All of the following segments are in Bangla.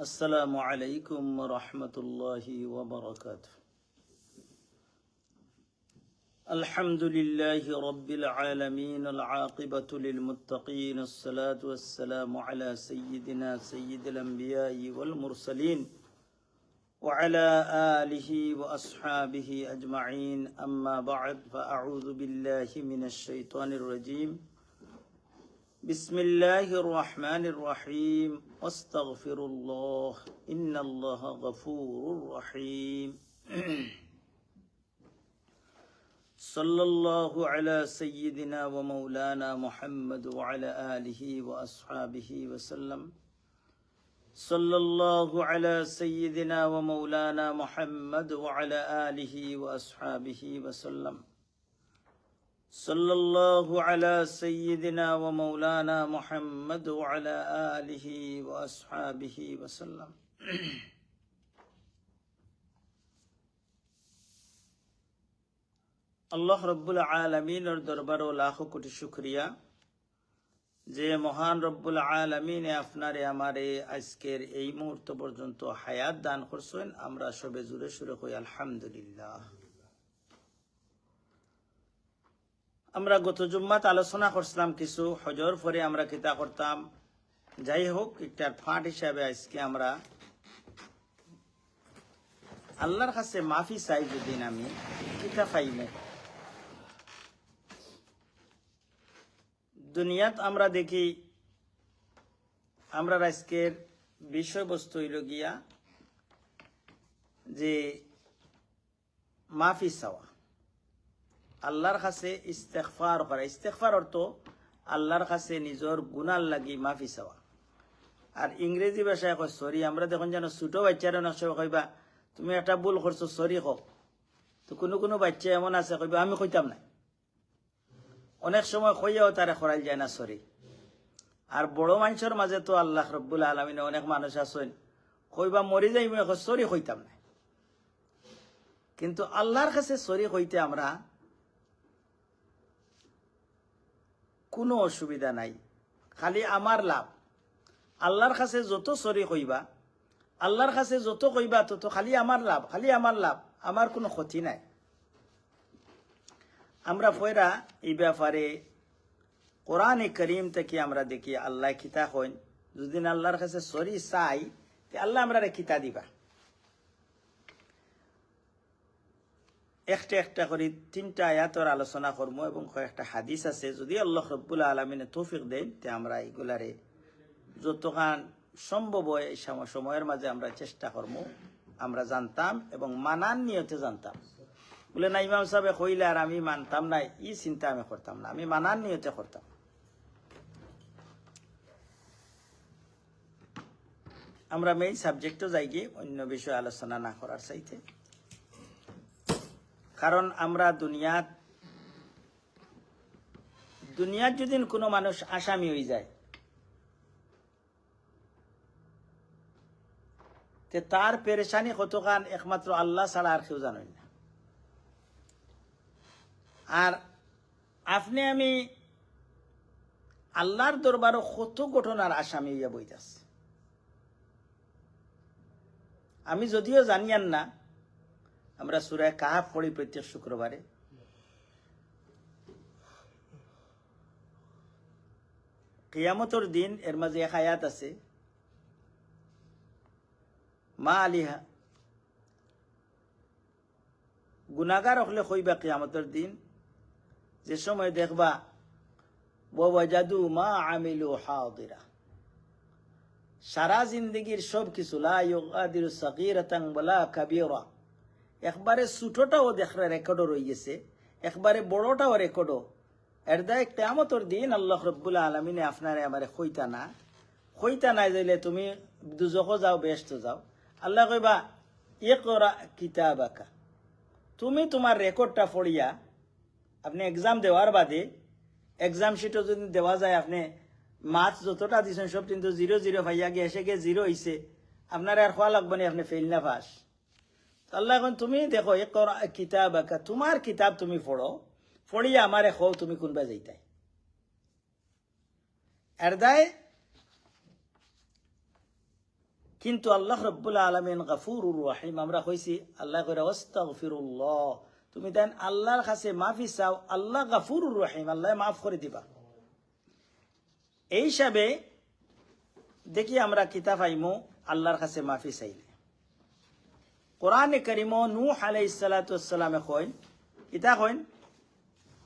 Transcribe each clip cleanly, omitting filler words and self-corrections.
السلام عليكم ورحمة الله وبركاته. الحمد لله رب العالمين، العاقبة للمتقين، الصلاة والسلام على سيدنا سيد الأنبياء والمرسلين وعلى آله وأصحابه أجمعين. أما بعد، فأعوذ بالله من الشيطان الرجيم. بسم الله الرحمن الرحيم. واستغفر الله إن الله غفور رحيم. صلى الله على سيدنا ومولانا محمد وعلى آله وأصحابه وسلم. صلى الله على سيدنا ومولانا محمد وعلى آله وأصحابه وسلم. صلى الله على سيدنا ومولانا محمد وعلى آله وأصحابه وسلم. আল্লাহ রব্বুল আলামিনের দরবারে লাখো কোটি শুকরিয়া যে মহান রব্বুল আলামিনে আপনারে আমারে আজকের এই মুহূর্ত পর্যন্ত হায়াত দান করছেন। আমরা সবে জুড়ে সুরে কই আলহামদুলিল্লাহ। আমরা গত জুম্মাত আলোচনা করছিলাম কিছু হজর পরে আমরা কিতা করতাম। যাই হোক, একটা ফাঁট হিসাবে আজকে আমরা আল্লাহর কাছে মাফি চাই। যদি আমি কিতা পাইমু, দুনিয়াত আমরা দেখি আমরা আজকের বিষয়বস্তু হইল গিয়া যে মাফি চাওয়া, আল্লাহর কাছে ইস্তেগফার করা। ইস্তেগফার অর্থ আল্লাহর কাছে নিজের গুনার লাগি মাফি চাওয়া। আর ইংরেজি ভাষায় কয় সরি। আমরা দেখুন যেন ছোট বাচ্চারা অনেক সময় কইবা তুমি একটা ভুল করছো, সরি হোক। তো কোনো কোনো বাচ্চা এমন আছে কইবা আমি কইতাম না। অনেক সময় কইয়াও তারা করাই যায় না সরি। আর বড় মানুষের মাঝে তো আল্লাহ রব্বুল আলামিনে অনেক মানুষ আছেন কইবা মরি যাই সরি কইতাম না। কিন্তু আল্লাহর কাছে সরি কইতে আমরা কোনো অসুবিধা নাই, খালি আমার লাভ। আল্লাহর কাছে যত সরি কইবা, আল্লাহর কাছে যত কইবা তত খালি আমার লাভ, খালি আমার লাভ, আমার কোনো ক্ষতি নাই। আমরা পয়রা এই ব্যাপারে কোরআনে করিম থেকে আমরা দেখি আল্লাহ কিতা হইন, যদি আল্লাহর কাছে সরি চাই আল্লাহ আমরা কিতা দিবা। একটা একটা করে তিনটা আয়াতের আলোচনা করবো এবং কয়েকটা হাদিস আছে। যদি আল্লাহ রব্বুল আলমিনে তৌফিক দেন তে আমরা এগুলারে যতখান সম্ভব হয় এই সময়ের মাঝে আমরা চেষ্টা করবো আমরা জানতাম এবং মানান নিয়তে জানতাম। বলে না ইমাম সাহেব কইলে আর আমি মানতাম না, ই চিন্তা আমি করতাম না, আমি মানান নিয়তে করতাম। আমরা মেইন সাবজেক্টও যাই গিয়ে অন্য বিষয়ে আলোচনা না করার চাইতে, কারণ আমরা দুনিয়ার যদি কোনো মানুষ আসামি হয়ে যায় তে তার পেরেশানি কতখান একমাত্র আল্লাহ ছাড়া আর কেউ জানেন না। আর আপনি আমি আল্লাহর দরবারও কত ঘটনার আসামি হইয়া বইতাছে। আমি যদিও জানিয়ান না, আমরা সূরা কাহফ পড়ি প্রত্যেক শুক্রবারে। কিয়ামতের দিন এর মাঝে এক আয়াত আছে, মা আলিহা, গুনাহগার হলে কইবা কিয়ামতের দিন যে সময় দেখবা ওয়াজাদু মা আমিলু হাদিরা, সারা জিন্দগির সব কিছু, লা ইউগাদিরু সাগীরাতান ওয়ালা কাবীরা, একবারে ছোটটাও দেখরা রেকর্ডও রয়ে গেছে, একবারে বড়টাও রেকর্ডও। এর দায় কিয়ামতের দিন আল্লাহ রব্বুল আলামিনে আপনারে আমারে কইতা নাই যাইলে তুমি দুজখও যাও বেহেশত যাও। আল্লাহ কইবা ইকরা কিতাবাকা, তুমি তোমার রেকর্ডটা পড়িয়া আপনি এক্সাম দেওয়ার বাদে এক্সাম শিটও যদি দেওয়া যায় আপনি মার্কস যতটা দিচ্ছেন সব কিন্তু 0-0 ভাইয়া গিয়ে এসে গিয়ে 0 হয়েছে, আপনার আর খোয়া লাগবে না, আপনি ফেল না পাস। আল্লাহ এখন তুমি দেখো ইকরা কিতাবাকা, তোমার কিতাব তুমি পড়ো, পড়িয়া আমারে খো তুমি কোনবা যাইতাই। এর দায় কিন্তু আল্লাহ রব্বুল আলামিন গফুরুর রহিম। আমরা কইছি আল্লাহ কইরা আস্তাগফিরুল্লাহ, তুমি দেন আল্লাহর কাছে মাফি চাও, আল্লাহ গফুরুর রহিম, আল্লাহ মাফ করে দিবা। এই হিসাবে দেখি আমরা কিতাব আইমু আল্লাহর কাছে মাফি চাইলে। কোরআনে কারিম নূহ আলাইহিস সালাতু ওয়াস সালামে কইন কিতা কইন,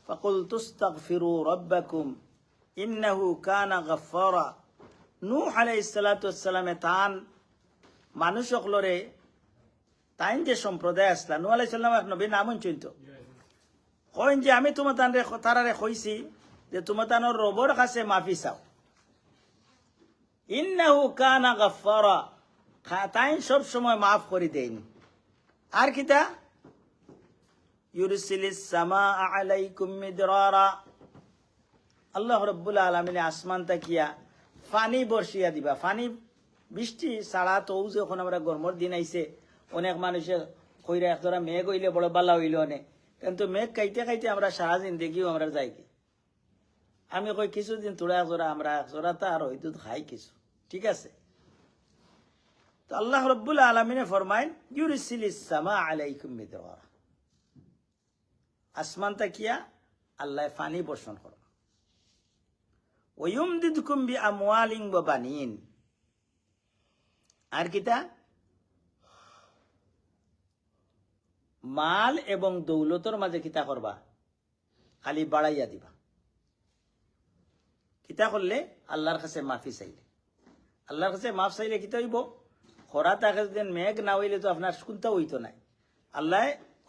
ফাকুলতু আস্তাগফিরু রাব্বাকুম ইন্নাহু কানা গফফারা। নূহ আলাইহিস সালাতু ওয়াস সালামে তান মানুষ সকলরে তাইন যে সম্প্রদায় আসলা, নূহ আলাইহিস সালাম এক নবী নাম চিনত, কইন যে আমি তোমার তারারে কইছি যে তোমার তানোর রবর কাছে মাফি চাও, ইন্নাহু কানা গফফারা, তাইন সব সময় মাফ করে দেয়নি। আর কিতা, ইউরসিলিস সামাআ আলাইকুম মিদরারা, আল্লাহ রাব্বুল আলামিন আসমান তাকিয়া ফানি বর্ষিয়া দিবা। ফানি বৃষ্টি ছাড়া তো যখন আমরা গরমের দিন আইছে, অনেক মানুষে কইরা একজোড়া মেঘ হইলে বড় বালা হইল অনেক, কিন্তু মেঘ খাইতে খাইতে আমরা সারা জিন্দেগিও আমরা যাই কি। আমি কই কিছুদিন তোরা একজোড়া আমরা একজোড়া তা আর হয়তো খাই কিছু, ঠিক আছে। তো আল্লাহ রাব্বুল আলামিনে ফরমাইন ইউরসিলিস সামাআ আলাইকুম মিদরারা, আসমান তাকিয়া আল্লাহ ফানি বর্ষণ করো। ওয়ুমদিদকুম বিআমওয়ালিন ওয়া বানিন, আর কিতা, মাল এবং দৌলতর মাঝে কিতা করবা, খালি বাড়াইয়া দিবা। কিতা করলে, আল্লাহর কাছে মাফি চাইলে। আল্লাহর কাছে মাফ চাইলে কিতা হইব, খরা তাকে যদি মেঘ না হইলে তো আপনার শুনতে হইতো নাই। আল্লাহ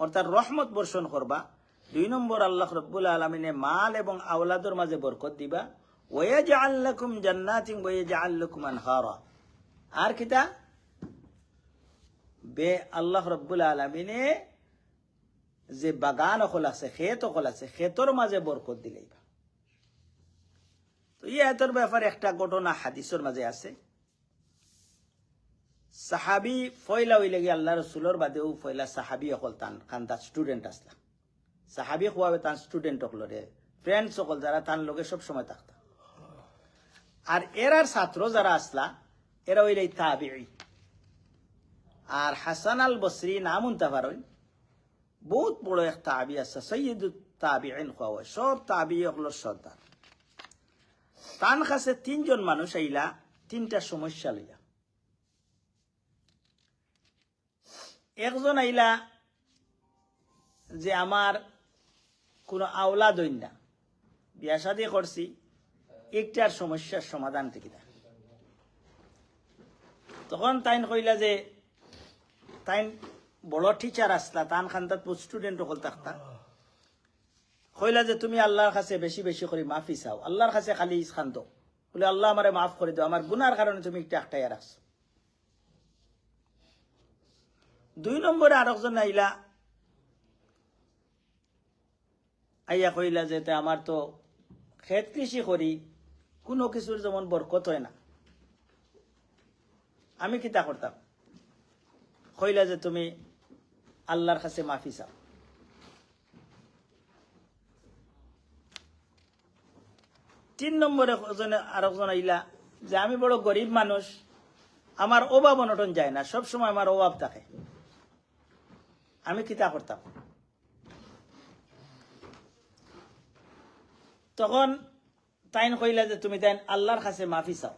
অর্থাৎ রহমত বর্ষণ করবা। 2 নম্বর, আল্লাহ রাব্বুল আলামিনে মাল এবং আওলাদর মাঝে বরকত দিবা। ওয়ায়াজআল লাকুম জান্নাতিন ওয়ায়াজআল লাকুম আনহারা, আর কিতা বে আল্লাহ রাব্বুল আলামিনে যে বাগান অকল আছে, ক্ষেত অকল আছে, ক্ষেতর মাঝে বরকত দিলেইবা। তো এই আয়াতের ব্যাপারে একটা ঘটনা হাদিসের মাঝে আছে। সাহাবি ফয়লা হইলে গিয়ে আল্লাহ রসুলোর বাদেও ফয়লা সাহাবি অকল তান খান স্টুডেন্ট আসলা। সাহাবি খুয়াবে তান স্টুডেন্ট অকলরে, ফ্রেন্ডস অকল যারা তান লোকে সব সময় থাকতা। আর এরার ছাত্র যারা আসলা এরা হইলে তাবিঈ। আর হাসান আল বসরি নাম উনতে পারেন, বহুত বড় এক তাবি আছে, সৈয়দুত তাবিঈন খুয়া, সব তাবিঈ অকলর সর্দার। তান কাছে 3 জন মানুষ আইলা 3টা সমস্যা লইয়া। একজন আইলা যে আমার কোনো আওলাদ হইন না, বিয়া শাদী করছি, একটার সমস্যার সমাধান থেকে না। তখন তাইন কইলা যে তাইন বড় টিচার আসলা, তান খান্তাত স্টুডেন্ট হল থাকতা, কইলা যে তুমি আল্লাহর কাছে বেশি বেশি করে মাফি চাও, আল্লাহর কাছে খালি খান্ত বলে আল্লাহ আমারে মাফ করে দাও, আমার গুনার কারণে তুমি একটা একটাই রাখছো। 2 নম্বরে আরেকজন আইলা, আইয়া কইলা যে আমার তো ক্ষেত কৃষি করি, কোনো কিছুর যেমন বরকত হয় না, আমি কিতা করতাম। কইলা যে তুমি আল্লাহর কাছে মাফি চাও। 3 নম্বরে আরেকজন আইলা যে আমি বড় গরিব মানুষ, আমার অভাব অনটন যায় না, সব সময় আমার অভাব থাকে, আমি কিতা করতাম। তখন তাইন কইলা যে তুমি তাইন আল্লাহর কাছে মাফি চাও।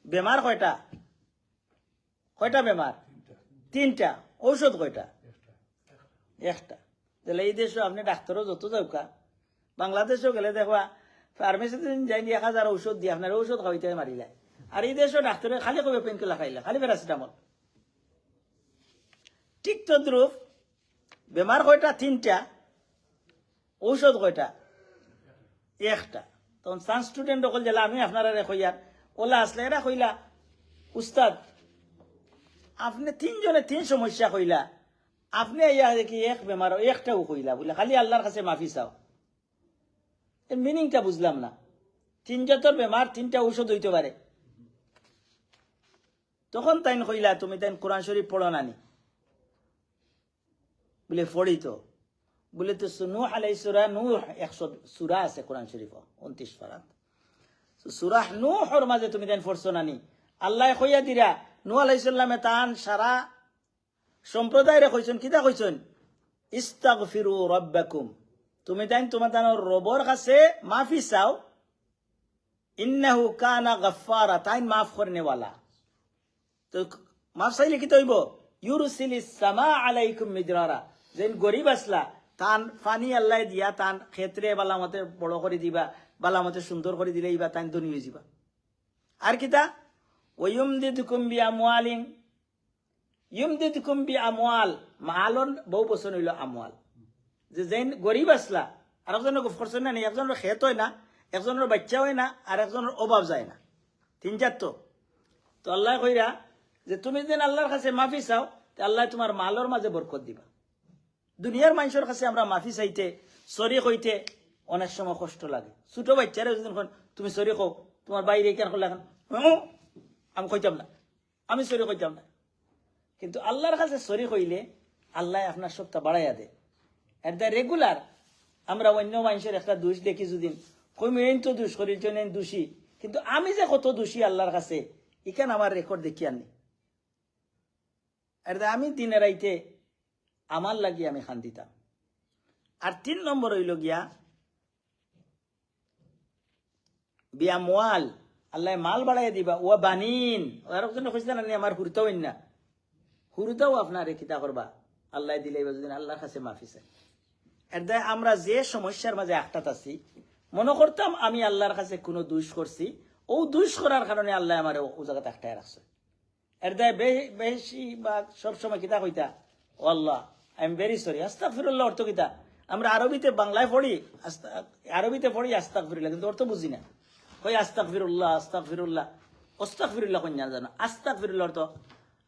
বেমার কয়টা? কয়টা বেমার? 3টা। ঔষধ কয়টা? একটা। তাহলে এই দেশে আপনি ডাক্তারও যত যাওকা, বাংলাদেশেও গেলে দেখবা ফার্মেসিতে যাই 1000 ঔষধ দিয়ে আপনার ঔষধ খাওয়াইতে মারিলা। আর এই দেশেও ডাক্তারে খালি কবে পেনকিলার খাইলা, খালি প্যারাসিটামল। ঠিক তদ্রুপ বেমার কয়টা? 3টা। ঔষধ কয়টা? একটা। তখন সায়েন্স স্টুডেন্ট অকল জেলা আমি আপনারা কইয়ার ওলা আসলে এরা কইলা উস্তাদ আপনি 3 জনে 3 সমস্যা কইলা, আপনি ইয়া দেখি এক বেমার একটাও কইলা বলে খালি আল্লাহর কাছে মাফি চাও। এর মিনিংটা বুঝলাম না। 3 জাতর বেমার 3টা ঔষধ হইতে পারে। তখন তাইন কইলা তুমি তাইন কোরআন শরীফ পড়ো নানি বলে পড়ি তো, বলে তো নূহ আলাইহিস সূরা নূহ 100 সূরা আছে কোরআন শরীফ 29 পারা। সূরা নূহর মাঝে তুমি তাইন পড়ছো নানি আল্লাহ কইয়া দিরা নূহ আলাইহিস সালামে তান সারা সম্প্রদায়রে কইছেন কিতা কইছেন ইস্তাগফিরু রাব্বাকুম তুমি তাই তোমাদের রবর কাছে মাফি চাও ইন্নাহু কানা গাফফারা তাই মাফ করনেওয়ালা তো মাফ চাইলে কি তৈব ইউরসিলিস সামা আলাইকুম মিদরারা যেন গরিব আসলা তান ফানি আল্লাহ দিয়া তান ক্ষেত্রে বালামতে বড় করে দিবা বালামতে সুন্দর করে দিলে ইবা তান ধনী হয়ে যাবা আর কিতা ওয়ুমদিদুকুম বিআমওয়ালিন ইউমদিদুকুম বিআমওয়াল মালন বহু বছর হইল আমওয়াল যে যেন গরিব আসলা আর একজনের গফ করছেন না একজনের খেত হয় না একজনের বাচ্চা হয় না আর একজনের অভাব যায় না তিন চার তো আল্লাহ কইরা যে তুমি যেন আল্লাহর কাছে মাফি চাও আল্লাহ তোমার মালর মাঝে বরকত দিবা দুনিয়ার মানুষের কাছে আমরা মাফি চাইতে সরি কইতে অনেক সময় কষ্ট লাগে ছোট বাচ্চারা যদি তুমি সরি কও তোমার বাইরে কেন করলে এখন আমি কইতাম না আমি সরি কইতাম না কিন্তু আল্লাহর কাছে সরি কইলে আল্লাহ আপনার সবটা বাড়াইয়া দেয় এট দ্য রেগুলার আমরা অন্য মানুষের একটা দোষ দেখি যদি কই মেন তো দোষ করি দোষী কিন্তু আমি যে কত দোষী আল্লাহর কাছে এখানে আমার রেকর্ড দেখি আনি আর আমি দিনে রাইতে আমার লাগি আমি খান দিতাম আর 3 নম্বর হইল গিয়া বিয়া মোয়াল আল্লাহ মাল বাড়াইয়া দিবা ও বানিন আর একজন কইছেন না আমার হুরতাও না হুরতাও আপনারে কিতা করবা আল্লাহ দিলে যদি আল্লাহর কাছে মাফি চাই এর দায় আমরা যে সমস্যার মাঝে একটাত আছি মনে করতাম আমি আল্লাহর কাছে কোনো দোষ করছি ও দোষ করার কারণে আল্লাহ আমার ও জায়গাতে একটাই রাখছে এর দায় বেশি বা সবসময় কিতা কইতা ও আল্লাহ আই এম ভেরি সরি আস্তাগফিরুল্লাহ অর্থ কিতা আমরা আরবিতে বাংলায় পড়ি আস্তাগফিরুল্লাহ কিন্তু অর্থ বুঝি না কই আস্তাগফিরুল্লাহ আস্তাগফিরুল্লাহ আস্তাগফিরুল্লাহ কই না জানো আস্তাগফিরুল্লাহ অর্থ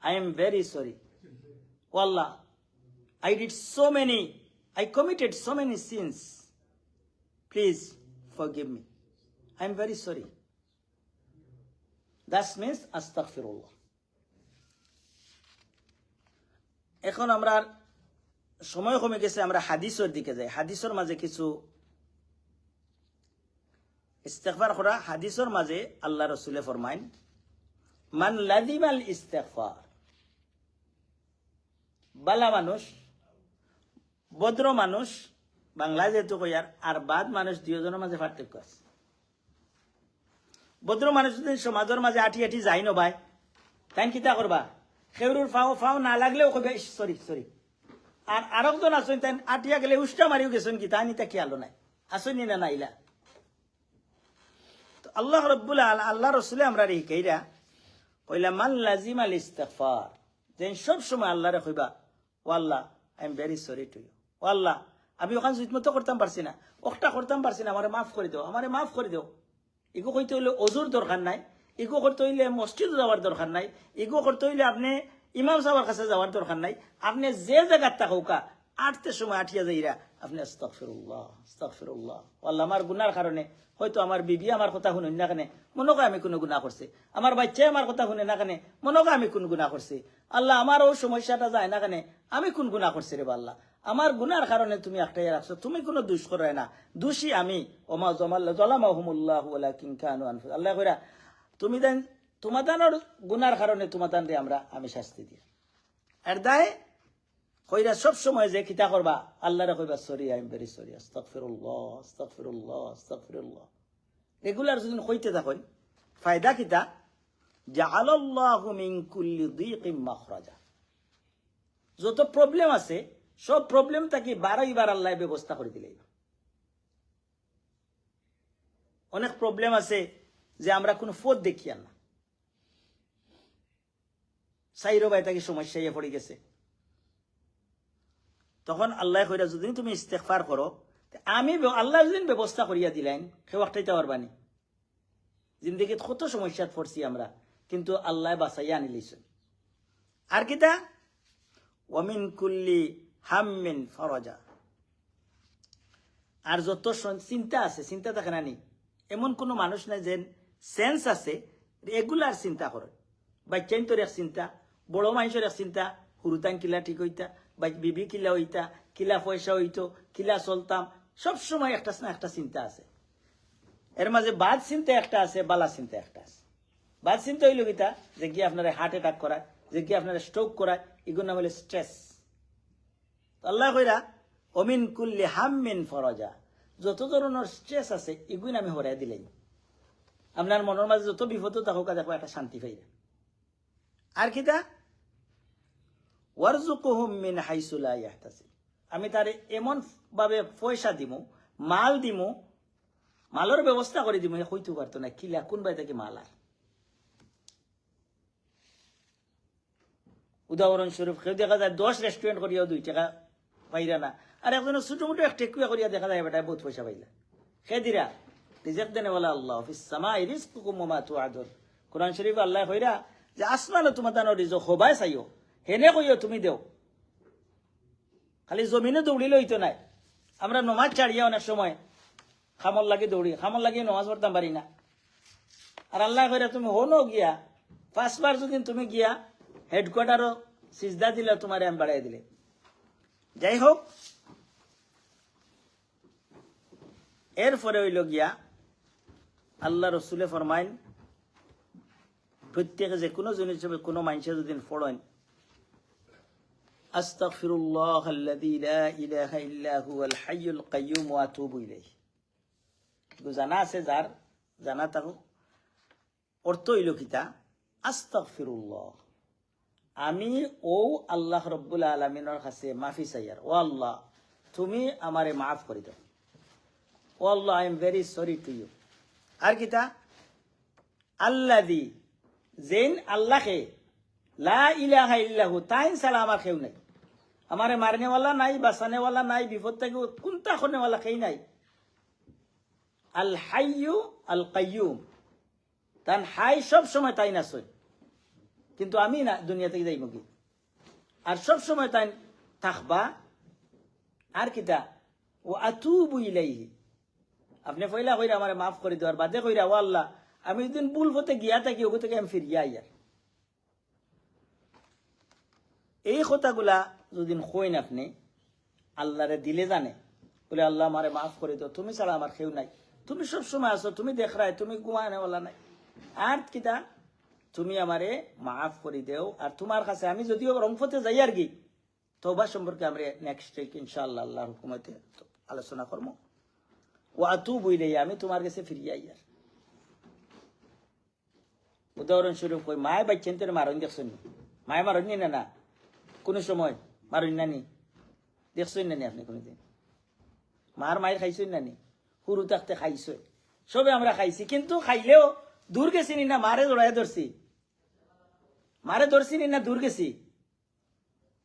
I am very sorry O Allah I committed so many sins. Please forgive me. I am very sorry. That means astaghfirullah. এখন আমরা সময় কমে গেছে আমরা হাদিসের দিকে যাই হাদিসের মাঝে কিছু ইস্তেগফার করা হাদিসের মাঝে আল্লাহ রাসূলে ফরমাইন মান লাযিমাল ইস্তেগফার বালা মানুষ ভদ্র মানুষ বাংলায় যেহেতু কইয়ার আর বাদ মানুষ দুজনের মাঝে পার্থক্য আছে ভদ্র মানুষ যদি সমাজের মাঝে আঠি আঠি যাই ন ভাই তাই কিতা করবা খেউরুর ফাও না লাগলেও কইবা সরি সরি আর আরেকজন আসেন তাই আঠিয়া গেলে উষ্টা মারিও গেছেন কি তাই নিতা কি আলো নাই আসেনি না নাইলা তো আল্লাহ রব্বুল আল্লাহ রসুলে আমরা রে কইরা কইলা মান লাজিমাল ইস্তিগফার যেন সব সময় আল্লাহরে কইবা ও আল্লাহ I am very sorry to you ও আল্লাহ আমি ওখানে জুতমতো করতাম পারছি না ওটা করতাম পারছি না আমারে মাফ করে দাও আমারে মাফ করে দাও এগো কইতে হইলে অজুর দরকার নাই এগো করতে হইলে মসজিদ যাওয়ার দরকার নাই এগো করতে হইলে আপনি ইমাম সাহেবের কাছে যাওয়ার দরকার নাই আপনি যে জায়গার থাকুকা আটতে সময় আঠিয়া যাইরা আপনি আস্তাগফিরুল্লাহ আস্তাগফিরুল্লাহ আল্লাহ আমার গুনার কারণে হয়তো আমার বিবি আমার কথা শুনেন না কেনে মনে হয় আমি কোনো গুনাহ করছি আমার বাচ্চাই আমার কথা শুনে না কেনে মনে হয় আমি কোন গুনাহ করছি আল্লাহ আমার ও সমস্যাটা যায় না কেনে আমি কোন গুনাহ করছি রে আল্লাহ আমার গুনার কারণে তুমি একটাই রাখছো তুমি কোনো দোষ করে না দোষী আমি ওমা জালামাহুমুল্লাহু ওয়ালাকিন কানু আনফুসাহুম আল্লাহ কইরা তুমি দেন তোমাদের গুনার কারণে তোমাদের আমি শাস্তি দিই আর দায় কইরা সব সময় যে কিতা করবা আল্লাহরে কইবা sorry I am very sorry আস্তাগফিরুল্লাহ আস্তাগফিরুল্লাহ আস্তাগফিরুল্লাহ রেগুলার যদি কইতে থাকেন ফায়দা কিতা জাআলাল্লাহু মিন কুল্লি যিকিম মাখরাজা যত প্রবলেম আছে সব প্রবলেম তাকে 12বার আল্লাহ ব্যবস্থা করে দিলেন অনেক প্রবলেম আছে যে আমরা কোনো পথ দেখি না সাইরো ভাই তাকে সমস্যায় পড়ে গেছে তখন আল্লাহ কইরা যদি তুমি ইস্তেগফার করো আমি আল্লাহ যদি ব্যবস্থা করিয়া দিলেন সে ওয়াক্তাইতে পারবানি জিন্দেগিত কত সমস্যাত পড়ছি আমরা কিন্তু আল্লাহ বাঁচাইয়া আনিলিছেন আর কিতা ওয়ামিন কুল্লি হাম্মিন ফরাজা আর যত চিন্তা আছে চিন্তা থাকে না নি এমন কোনো মানুষ নাই যে সেন্স আছে রেগুলার চিন্তা করে বাচ্চাইন তোর এক চিন্তা বড় মানুষের এক চিন্তা হুরুতান কিলা ঠিক হইতা বা বিবি কিলা হইতা কিলা পয়সা হইতো কিলা চলতাম সব সময় একটা না একটা চিন্তা আছে এর মাঝে বাদ চিন্তা একটা আছে বালা চিন্তা একটা আছে বাদ চিন্তা হইল কিতা যে কি আপনার হার্ট অ্যাটাক করায়, যে কি আপনার স্ট্রোক করায়, এগুলো নাম হইল স্ট্রেস। আল্লাহ কইরা অমিন কুল্লি হাম্মিন ফরজা, যত ধরনের স্ট্রেস আছে এগুলো আমি হরাই দিলাই। আপনার মনের মাঝে যত বিপদ থাকুক দেখো একটা শান্তি পাইরা। আর কিতা ওয়ারজুকুহুম মিন হাইসু লা ইয়াহতাসিব, আমি তারে এমন ভাবে পয়সা দিমু, মাল দিমু, মালের ব্যবস্থা করে দিমু হইতে পারতো না কিলা কোন বাই থেকে মাল। আর উদাহরণস্বরূপ কেউ দেখা যায় 10 রেস্টুরেন্ট করিয়া 2 টাকা পাইরা না, আর একজন ছোট মোটো এক টেকুয়া করিয়া দেখা যায় বেটায় বহুত পয়সা পাইলা। খেদিরা রিজক দেনে বলা আল্লাহ ফিস সামাই রিজকুকুম ওয়া মা তুআদুন। কোরআন শরীফ আল্লাহ কইরা যে আসমানে তোমার দানো রিজক হবাই চাইও, হেনে কইও তুমি দেও, খালি জমিনে দৌড়িলে হইতো নাই। আমরা নমাজ ছাড়িয়া অনেক সময় খামল লাগে দৌড়ি, খামল লাগিয়ে নমাজ পড়তাম পারি না। আর আল্লাহ কইরা তুমি হনো গিয়া 5 বার যদি তুমি গিয়া হেডকোয়ার্টারও সিজদা দিলে তোমার আমি বাড়াই দিলে। যাই হোক, এরপরে হইল গিয়া আল্লাহ রসুলে ফরমাইন প্রত্যেকে যে কোনো জিনিস হিসেবে কোনো মানুষে যদি পড়েন আস্তাগফিরুল্লাহ আল্লাযী লা ইলাহা ইল্লা হুয়াল হাইয়ুল কাইয়্যুম ওয়া আতুবু ইলাইহি, জানা আছে যার জানা থাকুক। অর্থ হইল কিতা আস্তাগফিরুল্লাহ, আমি ও আল্লাহ রব্বুল আলামিনের কাছে মাফি চাইয়ার, ও আল্লাহ তুমি আমারে মাফ করে দাও, ও আল্লাহ I am very sorry to you. আর কিতা আল্লাযী, যেন আল্লাহকে লা ইলাহা ইল্লাহু, তাই ছাড়া আমার কেউ নাই, আমারে মারনেওয়ালা নাই, বাঁচানেওয়ালা নাই, বিপদ থেকে কোনটা করনেওয়ালা কেউ নাই। আল হাইয়ু আল কাইয়ুম, তান হাই সব সময় তাই না সই, কিন্তু আমি না দুনিয়া থেকে যাইব কি, আর সব সময় তাই থাকবা। আর কিতা ও আতুবু ইলাইহি, আপনি পয়লা কইরা আমারে মাফ করে দেওয়ার বাদে কইরা ও আল্লাহ আমি যদি ভুল পথে গিয়া থাকি ওগো থেকে আমি ফিরিয়া আইয়ার। এই কথাগুলা যদি কইন আপনি আল্লাহরে দিলে জানে বলে আল্লাহ আমারে মাফ করে দাও, তুমি ছাড়া আমার কেউ নাই, তুমি সব সময় আছো, তুমি দেখ রায়, তুমি গুয়ানেওয়ালা নাই। আর কিতা তুমি আমারে মাফ করে দেও। আর তোমার কাছে আমি যদিও রংপথে যাই আর কি, তওবা সম্পর্কে আমরা নেক্সট উইক ইনশাআল্লাহ আল্লাহর হুকুমতে আলোচনা করবো। ও আতুবু ইলাইহি, আমি তোমার কাছে ফিরিয়ে আইয়ার। উদাহরণস্বরূপ কই মায় বাচ্চেন তোর মারণ দেখছেন, মায় মারণ নি না কোনো সময় মারণ নানি দেখছেন নানি আপনি কোনোদিন? মার মায়ের খাইছেন নানি? হুরু থাকতে খাইছে, সবে আমরা খাইছি, কিন্তু খাইলেও দূর গেছি নি না মারে জড়াই ধরছি, মারে ধরছি নি না দূর গেছি,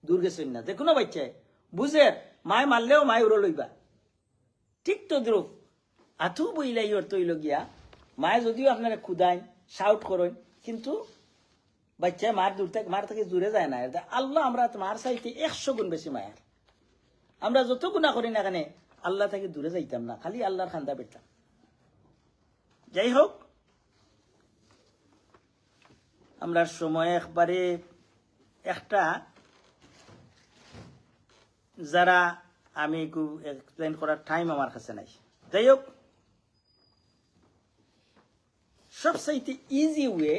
দূর গেছেন না। দেখো না বাচ্চায় বুঝে মায় মারলেও মায় উড়ো লইবা। ঠিক তো দ্রুপ আতুবু ইলাইহি অর্থ হইল গিয়া মায় যদিও আপনারা খুদাইন শাউট করেন, কিন্তু বাচ্চায় মার দূর থেকে মার থেকে দূরে যায় না। আল্লাহ আমরা মার চাইতে 100 গুণ বেশি মায়ার। আমরা যত গুণা করি না কেন আল্লাহ থেকে দূরে যাইতাম না, খালি আল্লাহর খান্দা পেতাম। যাই হোক, আমরা সময় একবারে একটা যারা আমি এক্সপ্লেন করার টাইম আমার কাছে নাই। যাই হোক, সবচাইতে ইজি ওয়ে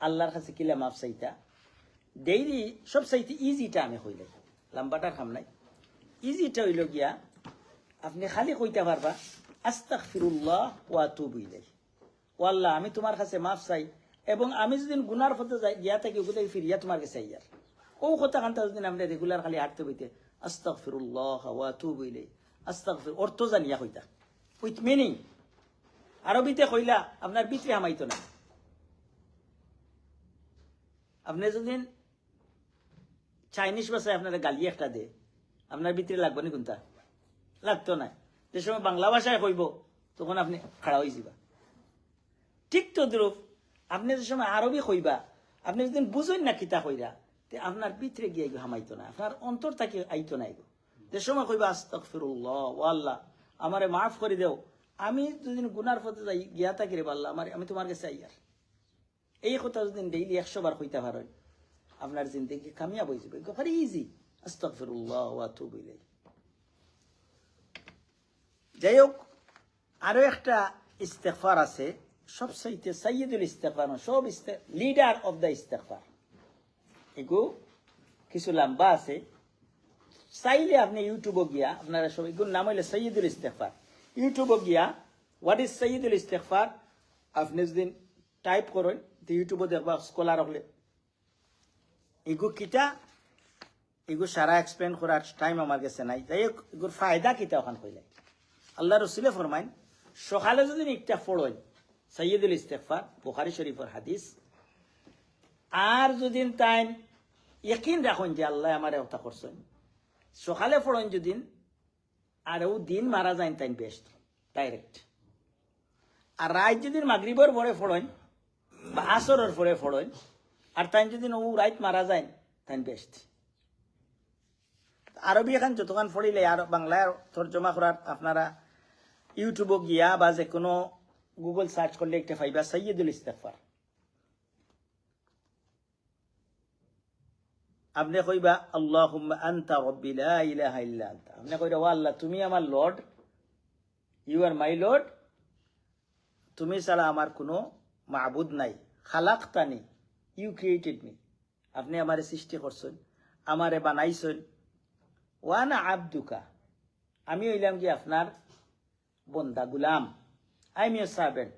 আল্লাহর কাছে কিলা মাফ চাইতা ডেইলি, সবচাইতে ইজিটা আমি হইলে লম্বাটার খাম নাই, ইজিটা হইল গিয়া আপনি খালি কইতে পারবা আস্তাগফিরুল্লাহ ওয়া আতুবু ইলাইহি, ও আল্লাহ আমি তোমার কাছে মাফ চাই, এবং আমি যদি গুনার পথে যাই গিয়া থাকি ওগুলো ফিরিয়া তোমার কাছে আইয়ার। ও কথা কান্তা যদি আমরা রেগুলার খালি হাঁটতে বইতে আস্তাগফিরুল্লাহ ওয়া আতুবু ইলাইহি, আস্তাগফির অর্থ জানিয়া কইতা, উইথ মিনিং। আরবিতে কইলা আপনার ভিতরে হামাইতো না। আপনি যদি চাইনিজ ভাষায় আপনারা গালি একটা দে, আপনার ভিতরে লাগবে না, কোনটা লাগতো না। যে সময় বাংলা ভাষায় কইব তখন আপনি খাড়া হয়ে যাবা। ঠিক তো দ্রুপ আপনি যে সময় আরবি কইবা, আপনি যদি বুঝেন না কিতা কইরা, আপনার ভিতরে গিয়ে হামাইতো না, আপনার অন্তর থেকে আইতো না। যে সময় কইবা আস্তাগফিরুল্লাহ ও আল্লাহ আমারে মাফ করে দেও, আমি যদি গুনার পথে যাই গিয়া থাকি রে আল্লাহ আমি তোমার কাছে আইয়ার। এই কথা যদি ডেইলি 100 বার কইতে পারেন আপনার জিন্দেগি কামিয়াব হয়ে যাবে। ভেরি ইজি, আস্তাগফিরুল্লাহ ওয়া আতুবু ইলাইহি। যাই হোক, আরো একটা ইস্তেগফার আছে সবচাইতে সাইয়্যিদুল ইস্তিগফার, সব লিডার অফ দ্য ইস্তিগফার। এগো কিছু লম্বা আছে, চাইলে আপনি ইউটিউবে গিয়া, আপনারা সব এগুলোর নাম হইলে সাইয়্যিদুল ইস্তিগফার। ইউটিউবে গিয়া হোয়াট ইজ সাইয়্যিদুল ইস্তিগফার আপনি যদি টাইপ করেন তো ইউটিউবে দেখবা স্কলার হলে এগো কিতা, এগো সারা এক্সপ্লেন করার টাইম আমার কাছে নাই। তাই এগুর ফায়দা কিতা ওখান কইলে আল্লাহ রসুলে ফরমাইন, সকালে যদি একটা পড়েন সাইয়্যিদুল ইস্তিগফার, বুখারী শরীফের হাদিস, আর যদি তাই ইয়াকিন রাখুন যে আল্লাহ আমার এটা করছেন, সকালে পড়েন যদি আর ও দিন মারা যায় তাই বেস্ট ডাইরেক্ট। আর রাত যদি মাগরিবের পরে পড়েন বা আসরের পরে পড়েন, আর তাই যদি ও রাত মারা যায় তাই বেস্ট। আরবি এখন যতক্ষণ পড়িলে আর বাংলায় তর্জমা করার আপনারা ইউটিউবে গিয়া বা যে কোনো গুগল সার্চ করলে একটা পাইবা সাইয়্যিদুল ইস্তিগফার। আপনি কইবা আল্লাহুম্মা আনতা রাব্বি লা ইলাহা ইল্লা আনতা, আপনি কইরা ও আল্লাহ তুমি আমার lord, you are my lord, তুমি ছাড়া আমার কোনো মাবুদ নাই, খালাকতানি, ইউ ক্রিয়েটেড মি, আপনি আমারে সৃষ্টি করছেন, আমারে বানাইছেন, ওয়ানা আবদুকা, আমি হইলাম কি আপনার বন্দা গুলাম, আই এম ইয়োর সার্ভেন্ট,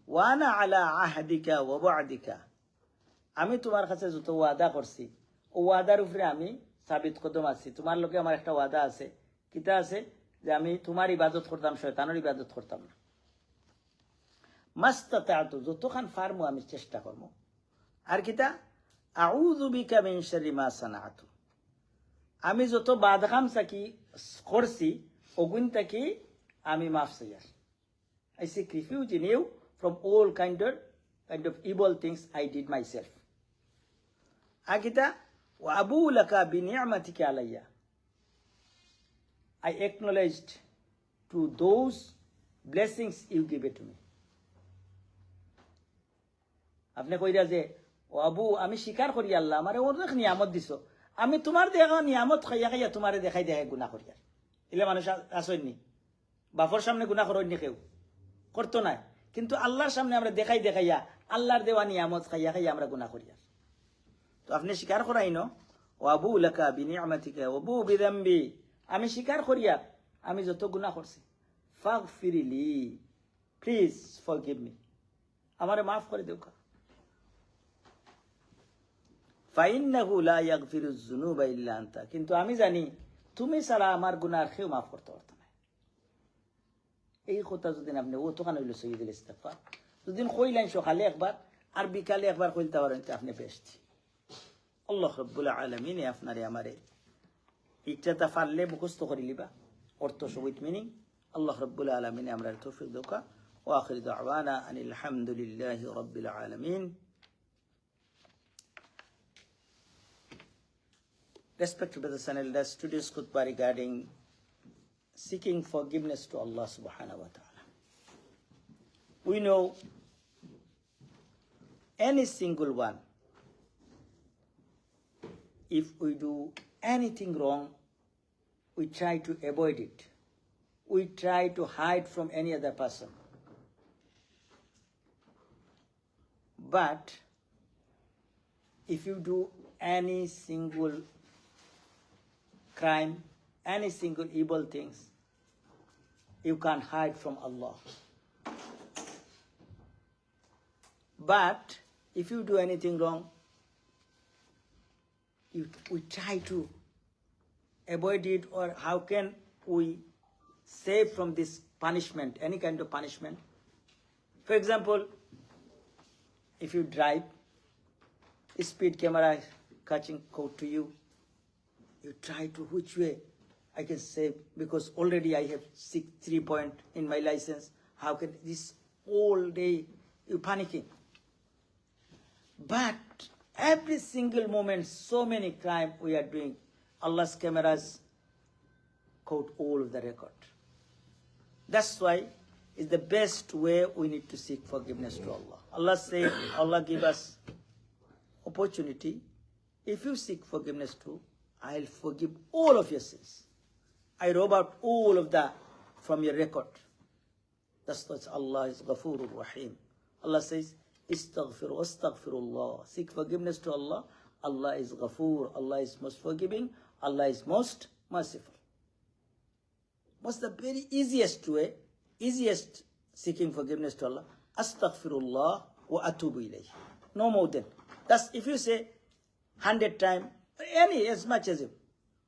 ওয়ানা আলা আহদিকা ওয়া ওয়াদিকা, আমি তোমার কাছে যত ওয়াদা করছি ও ওয়াদার উপরে আমি সাবিত কদম আছি। তোমার লোকে আমার একটা ওয়াদা আছে, কিতা আছে, যে আমি তোমার ইবাদত করতাম, শয়তানের ইবাদত করতাম না। মাস্তাতাতু, যতক্ষণ পারমু আমি চেষ্টা করব। আর কিতা, আউযু বিকা মিন শাররি মা সানাতু, আমি যত বাদকাম সাকি করছি ওগুন থেকে আমি মাফ চাই। I seek refuge in you from all kind of evil things I did myself. Agita wa abu laka bi ni'matika alayya, I acknowledged to those blessings you give it to me. আপনি কইরা যে ও আবু আমি স্বীকার করি আল্লাহ আমারে অনেক নিয়ামত দিছো, আমি তোমার দেখা নিয়ামত খাইয়া খাইয়া তোমারে দেখাই দেখাই গুনাহ করি। আর এলে মানুষ আসেননি, বাপর সামনে গুনাহ করেননি, কেউ করতো না, কিন্তু আল্লাহর সামনে আমরা দেখাই দেখাইয়া আল্লাহর দেওয়া নিয়ামত খাইয়া খাইয়া আমরা গুনাহ করি। আর তো আপনি স্বীকার করাই ন, ও আবু লাকা বিনিআমাতিকা ওয়া আবু বিযামবি, আমি স্বীকার করি আর আমি যত গুনাহ করছি, ফাগফিরলি, প্লিজ ফরগিভ মি, আমারে মাফ করে দেও। ফাইন্নাহু লা ইয়াগফিরুয যুনুবা ইল্লা আনতা, কিন্তু আমি জানি তুমি ছাড়া আমার গুনাহ কেউ মাফ করতে পারত না। এই কথা যদি আপনি ও তখন হইল সাইয়্যিদুল ইস্তিগফার, যদি কইলেন সকালে একবার আর বিকালে একবার কইতে পারেন তো আপনি বেস্ট। আল্লাহ রাব্বুল আলামিন আপনারে আমারে ইচ্ছাটা পারলে মুখস্থ করে লিবা অর্থ সহিত মিনিং। আল্লাহ রাব্বুল আলামিন আমরা তৌফিক দাও। ওয়া আখিরু দাওয়ানা আনিল হামদুলিল্লাহি রাব্বিল আলামিন। Respected brothers and elders, today's khutbah regarding seeking forgiveness to Allah subhanahu wa ta'ala. We know any single one, if we do anything wrong, we try to avoid it. We try to hide from any other person. But if you do any single crime, any single evil things, you can't hide from Allah. But if you do anything wrong, we try to avoid it, or how can we save from this punishment, any kind of punishment? For example, if you drive, speed camera catching code to you, you try to which way I can save, because already I have 3 points in my license. How can this all day you panicking? But every single moment, so many crime we are doing, Allah's cameras caught all of the record. That's why it's the best way we need to seek forgiveness to Allah. Allah said, Allah give us opportunity. If you seek forgiveness too, I'll forgive all of your sins. I rob out all of that from your record. That's why Allah is Ghafurur Rahim. Allah says, Istaghfir, astaghfirullah. Seek forgiveness to Allah. Allah is Ghafur. Allah is most forgiving. Allah is most merciful. What's the very easiest way, easiest seeking forgiveness to Allah? Astaghfirullah wa atubu ilayh. No more than. That's if you say 100 times, as much as you.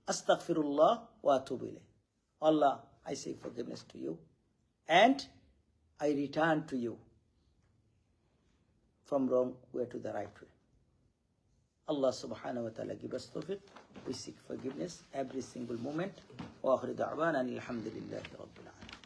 Astaghfirullah wa atubu ilayh. Allah, I seek forgiveness to you and I return to you from wrong way to the right way. Allah subhanahu wa ta'ala give us tawfiq. We seek forgiveness every single moment. Wa akhiru da'wana alhamdulillahi rabbil alamin.